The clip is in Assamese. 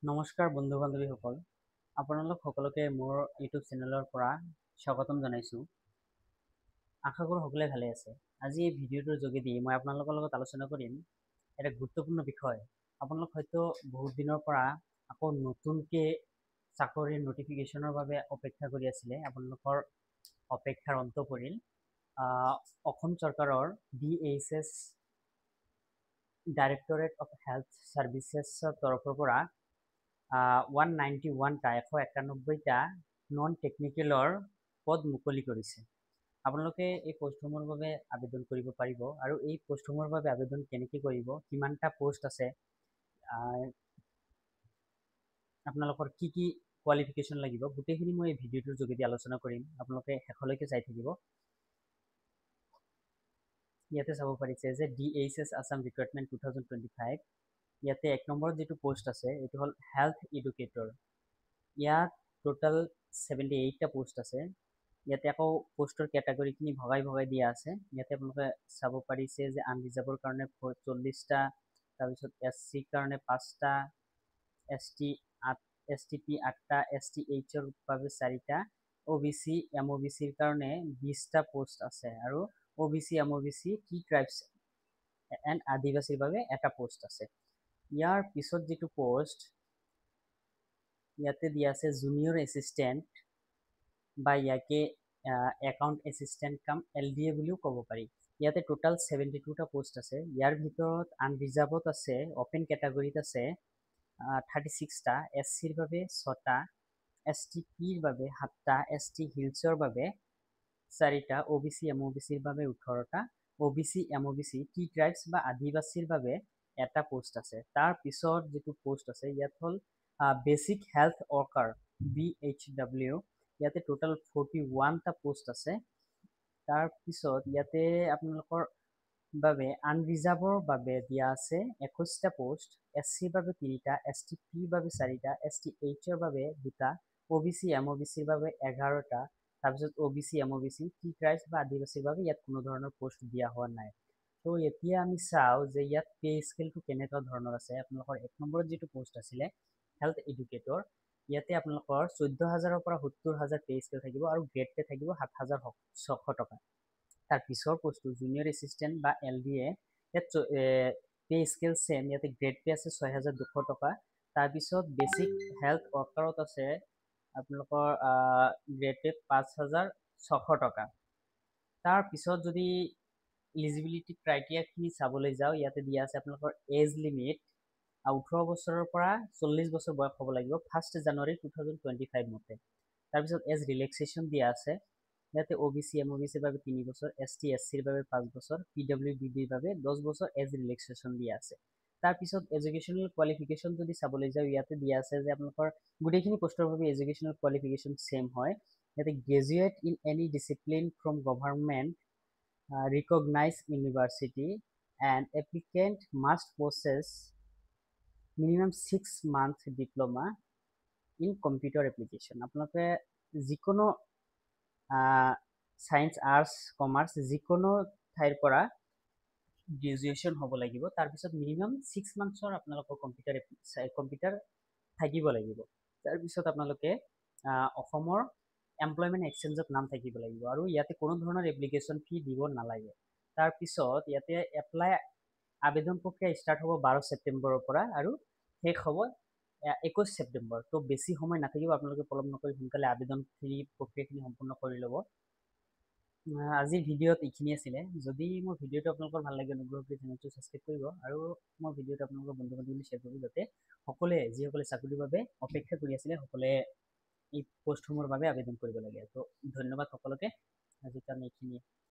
নমস্কাৰ বন্ধু বান্ধৱীসকল, আপোনালোক সকলোকে মোৰ ইউটিউব চেনেলৰ পৰা স্বাগতম জনাইছোঁ। আশা কৰোঁ সকলোৱে ভালে আছে। আজি এই ভিডিঅ'টোৰ যোগেদি মই আপোনালোকৰ লগত আলোচনা কৰিম এটা গুৰুত্বপূৰ্ণ বিষয়। আপোনালোক হয়তো বহুত দিনৰ পৰা আকৌ নতুনকৈ চাকৰিৰ নটিফিকেশ্যনৰ বাবে অপেক্ষা কৰি আছিলে। আপোনালোকৰ অপেক্ষাৰ অন্ত পৰিল। অসম চৰকাৰৰ DHS ডাইৰেক্টৰেট অফ হেল্থ ছাৰ্ভিচেছৰ তৰফৰ পৰা 191টা 191টা নন টেকনিকেলৰ পদ মুকলি কৰিছে। আপোনালোকে এই পোষ্টসমূহৰ বাবে আবেদন কৰিব পাৰিব আৰু এই পোষ্টসমূহৰ বাবে আবেদন কেনেকৈ কৰিব, কিমানটা পোষ্ট আছে, আপোনালোকৰ কি কি কোৱালিফিকেশ্যন লাগিব, গোটেইখিনি মই এই ভিডিঅ'টোৰ যোগেদি আলোচনা কৰিম। আপোনালোকে শেষলৈকে চাই থাকিব। ইয়াতে চাব পাৰিছে যে DHS আছাম ৰিক্ৰুটমেণ্ট 2025। ইয়াতে 1 নম্বৰত যিটো পোষ্ট আছে এইটো হ'ল হেল্থ এডুকেটৰ। ইয়াত টোটেল 78টা পোষ্ট আছে। ইয়াতে আকৌ পোষ্টৰ কেটাগৰীখিনি ভগাই ভগাই দিয়া আছে। ইয়াতে আপোনালোকে চাব পাৰিছে যে আনৰিজাৰ্ভৰ কাৰণে 40টা, তাৰপিছত SC কাৰণে 5টা, STP 8টা, STHৰ বাবে 4টা, OBC MOBCৰ কাৰণে 20টা পোষ্ট আছে আৰু OBC MOBC tea tribes and আদিবাসীৰ বাবে এটা পোষ্ট আছে। ইয়াৰ পিছত যিটো পোষ্ট ইয়াতে দিয়া আছে জুনিয়ৰ এছিষ্টেণ্ট বা ইয়াকে একাউণ্ট এছিষ্টেণ্ট কাম LDA বুলিও ক'ব পাৰি। ইয়াতে টোটেল 72টা পোষ্ট আছে। ইয়াৰ ভিতৰত আনৰিজাৰ্ভত আছে, অপেন কেটাগৰীত আছে 36টা, SCৰ বাবে 6টা, STPৰ বাবে 7টা, ST হিলছৰ বাবে 4টা, OBC MOBCৰ বাবে 18টা, OBC MOBC টি ট্ৰাইবছ বা আদিবাসীৰ বাবে এটা পোষ্ট আছে। তাৰ পিছত যিটো পোষ্ট আছে ইয়াত হ'ল বেচিক হেল্থ ৱৰ্কাৰ BHW। ইয়াতে টোটেল 41টা পোষ্ট আছে। তাৰ পিছত ইয়াতে আপোনালোকৰ বাবে আনৰিজাৰ্ভৰ বাবে দিয়া আছে 21টা পোষ্ট, SCৰ বাবে 3টা, STPৰ বাবে 4টা, STHৰ বাবে 2টা, OBC MOBCৰ বাবে 11টা, তাৰপিছত OBC MOBC টি ট্ৰাইবছ বা আদিবাসীৰ বাবে ইয়াত কোনো ধৰণৰ পোষ্ট দিয়া হোৱা নাই। তো এতিয়া আমি চাওঁ যে ইয়াত পে স্কেলটো কেনেকুৱা ধৰণৰ আছে। আপোনালোকৰ 1 নম্বৰত যিটো পোষ্ট আছিলে হেল্থ এডুকেটৰ, ইয়াতে আপোনালোকৰ 14,000ৰ পৰা 70,000 পে স্কেল থাকিব আৰু গ্ৰেড পে থাকিব 7,600 টকা। তাৰ পিছৰ পোষ্টটো জুনিয়ৰ এছিষ্টেণ্ট বা LDA, ইয়াত পে স্কেল চেম, ইয়াতে গ্ৰেড পে আছে 6,200 টকা। তাৰপিছত বেচিক হেল্থ ৱৰ্কাৰত আছে আপোনালোকৰ গ্ৰেড পে 5,600 টকা। তাৰপিছত যদি ইলিজিবিলিটি ক্ৰাইটেৰিয়াখিনি চাবলৈ যাওঁ, ইয়াতে দিয়া আছে আপোনালোকৰ এজ লিমিট 18 বছৰৰ পৰা 40 বছৰ বয়স হ'ব লাগিব 1 জানুৱাৰী 2025 মতে। তাৰপিছত এজ ৰিলেক্সেশ্যন দিয়া আছে। ইয়াতে OBC MOBCৰ বাবে 3 বছৰ, ST SCৰ বাবে 5 বছৰ, PWBDৰ বাবে 10 বছৰ এজ ৰিলেক্সেশ্যন দিয়া আছে। তাৰপিছত এডুকেশ্যনেল কোৱালিফিকেশ্যন যদি চাবলৈ যাওঁ, ইয়াতে দিয়া আছে যে আপোনালোকৰ গোটেইখিনি পোষ্টৰ বাবে এডুকেশ্যনেল কোৱালিফিকেশ্যন চেম হয়। ইয়াতে graduate in any discipline from government recognized university and applicant must possess minimum 6 month diploma in computer application। আপোনালোকে যিকোনো সায়েন্স আৰ্টছ কমাৰ্চ যিকোনো ঠাইৰ পৰা গ্ৰেজুৱেশ্যন হ'ব লাগিব। তাৰপিছত মিনিমাম 6 মান্থছৰ আপোনালোকৰ কম্পিউটাৰ থাকিব লাগিব। তাৰপিছত আপোনালোকে অসমৰ এমপ্লয়মেণ্ট এক্সচেঞ্জত নাম থাকিব লাগিব আৰু ইয়াতে কোনো ধৰণৰ এপ্লিকেশ্যন ফি দিব নালাগে। তাৰপিছত ইয়াতে আবেদন প্ৰক্ৰিয়া ষ্টাৰ্ট হ'ব 12 ছেপ্টেম্বৰৰ পৰা আৰু শেষ হ'ব 21 ছেপ্টেম্বৰ। তো বেছি সময় নাথাকিব, আপোনালোকে পলম নকৰি সোনকালে আবেদনখিনি প্ৰক্ৰিয়াখিনি সম্পূৰ্ণ কৰি ল'ব। আজিৰ ভিডিঅ'ত এইখিনি আছিলে। যদি মোৰ ভিডিঅ'টো আপোনালোকৰ ভাল লাগে অনুগ্ৰহ কৰি চেনেলটো ছাবস্ক্ৰাইব কৰিব আৰু মোৰ ভিডিঅ'টো আপোনালোকৰ বন্ধু বান্ধৱীলৈ শ্বেয়াৰ কৰিব, যাতে সকলোৱে যিসকলে চাকৰিৰ বাবে অপেক্ষা কৰি আছিলে সকলোৱে এই পোষ্টসমূহৰ বাবে আবেদন কৰিব লাগে। তো ধন্যবাদ সকলোকে। আজিৰ কাৰণে এইখিনিয়ে।